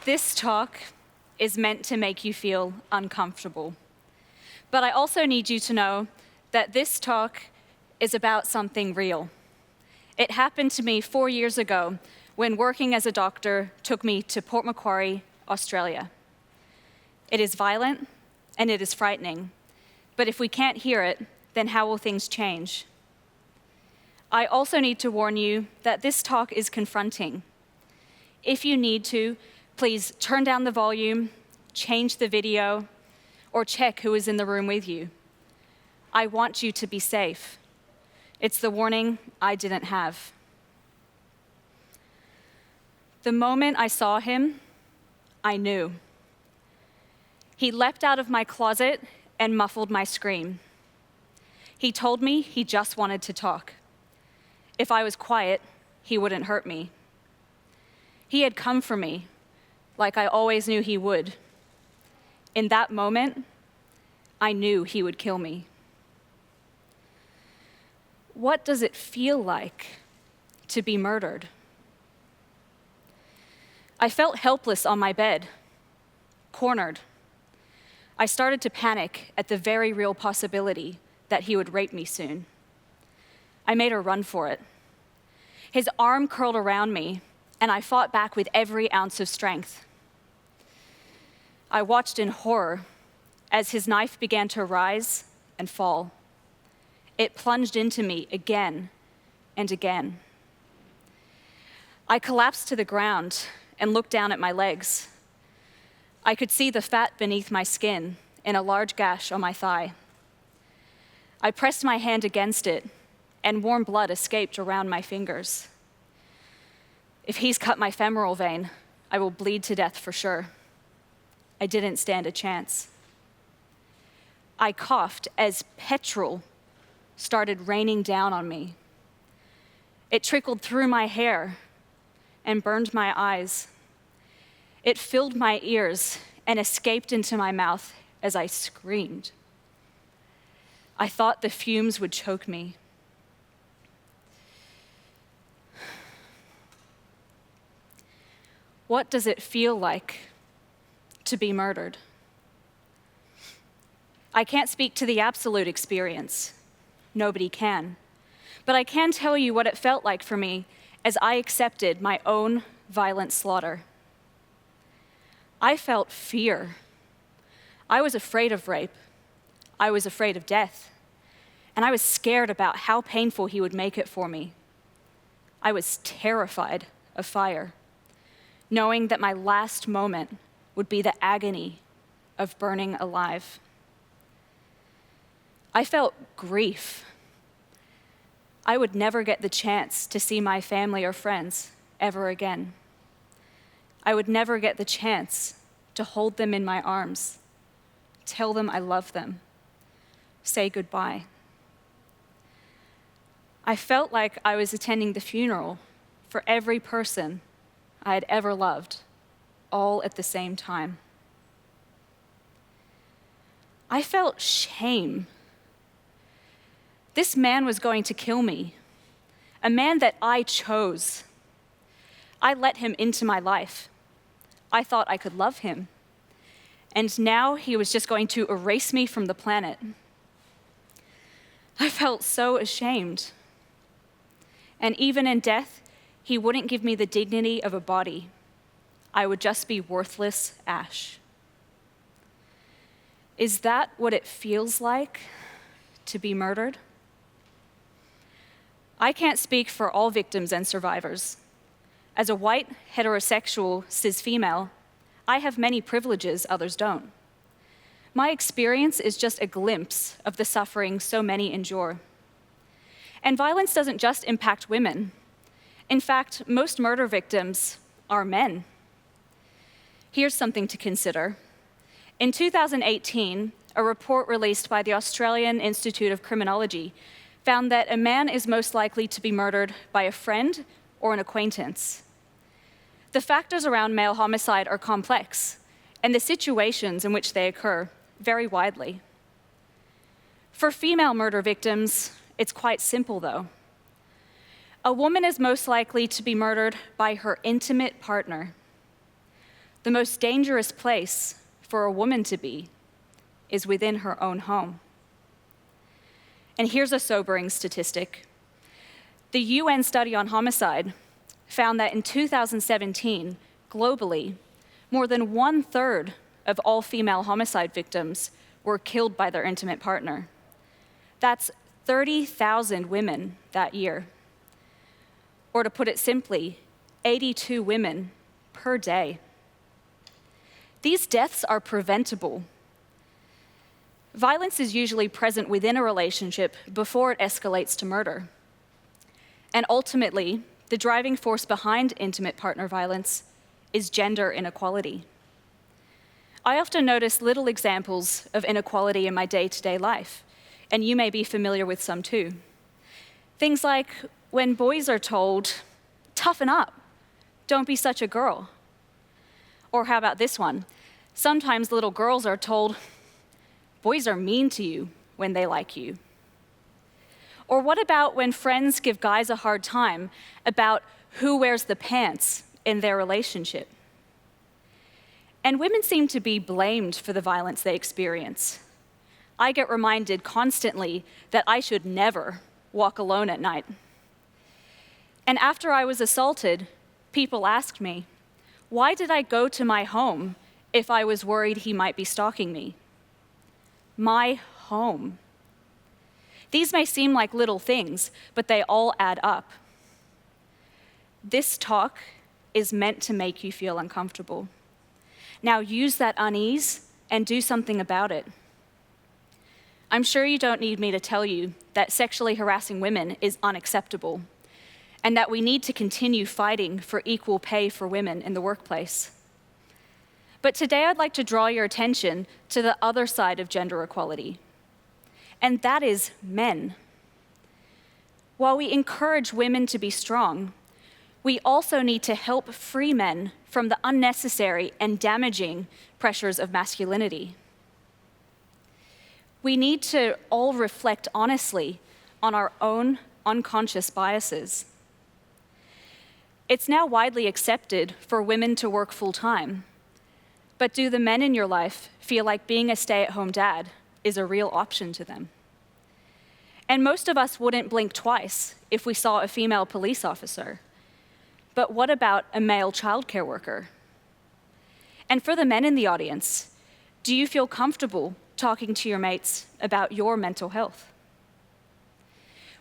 This talk is meant to make you feel uncomfortable. But I also need you to know that this talk is about something real. It happened to me 4 years ago when working as a doctor took me to Port Macquarie, Australia. It is violent and it is frightening, but if we can't hear it, then how will things change? I also need to warn you that this talk is confronting. If you need to, please turn down the volume, change the video, or check who is in the room with you. I want you to be safe. It's the warning I didn't have. The moment I saw him, I knew. He leapt out of my closet and muffled my scream. He told me he just wanted to talk. If I was quiet, he wouldn't hurt me. He had come for me, like I always knew he would. In that moment, I knew he would kill me. What does it feel like to be murdered? I felt helpless on my bed, cornered. I started to panic at the very real possibility that he would rape me soon. I made a run for it. His arm curled around me, and I fought back with every ounce of strength. I watched in horror as his knife began to rise and fall. It plunged into me again and again. I collapsed to the ground and looked down at my legs. I could see the fat beneath my skin in a large gash on my thigh. I pressed my hand against it, and warm blood escaped around my fingers. If he's cut my femoral vein, I will bleed to death for sure. I didn't stand a chance. I coughed as petrol started raining down on me. It trickled through my hair and burned my eyes. It filled my ears and escaped into my mouth as I screamed. I thought the fumes would choke me. What does it feel like to be murdered? I can't speak to the absolute experience. Nobody can. But I can tell you what it felt like for me as I accepted my own violent slaughter. I felt fear. I was afraid of rape. I was afraid of death. And I was scared about how painful he would make it for me. I was terrified of fire, knowing that my last moment would be the agony of burning alive. I felt grief. I would never get the chance to see my family or friends ever again. I would never get the chance to hold them in my arms, tell them I love them, say goodbye. I felt like I was attending the funeral for every person I had ever loved, all at the same time. I felt shame. This man was going to kill me, a man that I chose. I let him into my life. I thought I could love him. And now he was just going to erase me from the planet. I felt so ashamed. And even in death, he wouldn't give me the dignity of a body. I would just be worthless ash. Is that what it feels like to be murdered? I can't speak for all victims and survivors. As a white, heterosexual, cis female, I have many privileges others don't. My experience is just a glimpse of the suffering so many endure. And violence doesn't just impact women. In fact, most murder victims are men. Here's something to consider. In 2018, a report released by the Australian Institute of Criminology found that a man is most likely to be murdered by a friend or an acquaintance. The factors around male homicide are complex, and the situations in which they occur vary widely. For female murder victims, it's quite simple, though. A woman is most likely to be murdered by her intimate partner. the most dangerous place for a woman to be is within her own home. And here's a sobering statistic. The UN study on homicide found that in 2017, globally, more than 1/3 of all female homicide victims were killed by their intimate partner. That's 30,000 women that year. Or to put it simply, 82 women per day. These deaths are preventable. Violence is usually present within a relationship before it escalates to murder. And ultimately, the driving force behind intimate partner violence is gender inequality. I often notice little examples of inequality in my day-to-day life, and you may be familiar with some too. Things like when boys are told, toughen up, don't be such a girl. Or how about this one? Sometimes little girls are told, boys are mean to you when they like you. Or what about when friends give guys a hard time about who wears the pants in their relationship? And women seem to be blamed for the violence they experience. I get reminded constantly that I should never walk alone at night. And after I was assaulted, people asked me, why did I go to my home if I was worried he might be stalking me? My home. These may seem like little things, but they all add up. This talk is meant to make you feel uncomfortable. Now use that unease and do something about it. I'm sure you don't need me to tell you that sexually harassing women is unacceptable, and that we need to continue fighting for equal pay for women in the workplace. But today I'd like to draw your attention to the other side of gender equality, and that is men. While we encourage women to be strong, we also need to help free men from the unnecessary and damaging pressures of masculinity. We need to all reflect honestly on our own unconscious biases. It's now widely accepted for women to work full-time, but do the men in your life feel like being a stay-at-home dad is a real option to them? And most of us wouldn't blink twice if we saw a female police officer. But what about a male childcare worker? And for the men in the audience, do you feel comfortable talking to your mates about your mental health?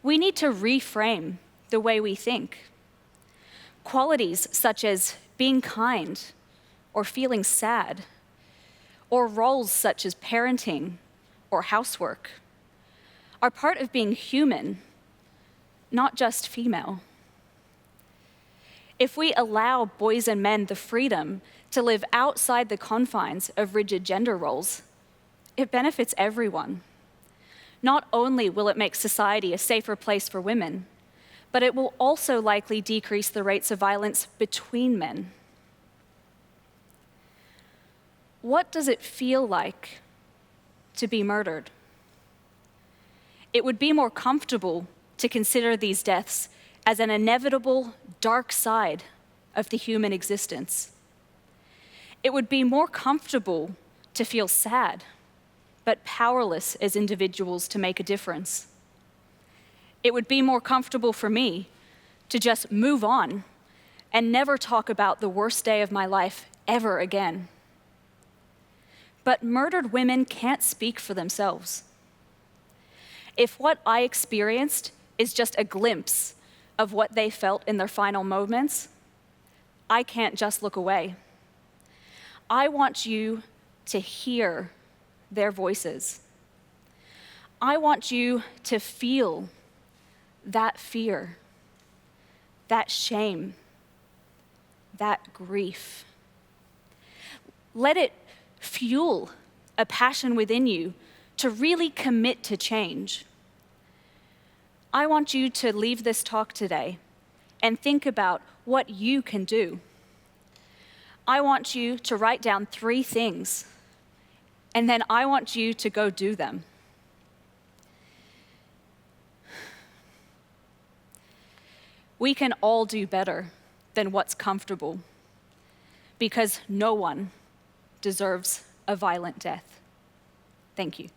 We need to reframe the way we think. Qualities such as being kind or feeling sad, or roles such as parenting or housework, are part of being human, not just female. If we allow boys and men the freedom to live outside the confines of rigid gender roles, it benefits everyone. Not only will it make society a safer place for women, but it will also likely decrease the rates of violence between men. What does it feel like to be murdered? It would be more comfortable to consider these deaths as an inevitable dark side of the human existence. It would be more comfortable to feel sad, but powerless as individuals to make a difference. It would be more comfortable for me to just move on and never talk about the worst day of my life ever again. But murdered women can't speak for themselves. If what I experienced is just a glimpse of what they felt in their final moments, I can't just look away. I want you to hear their voices. I want you to feel that fear, that shame, that grief. Let it fuel a passion within you to really commit to change. I want you to leave this talk today and think about what you can do. I want you to write down 3 things, and then I want you to go do them. We can all do better than what's comfortable, because no one deserves a violent death. Thank you.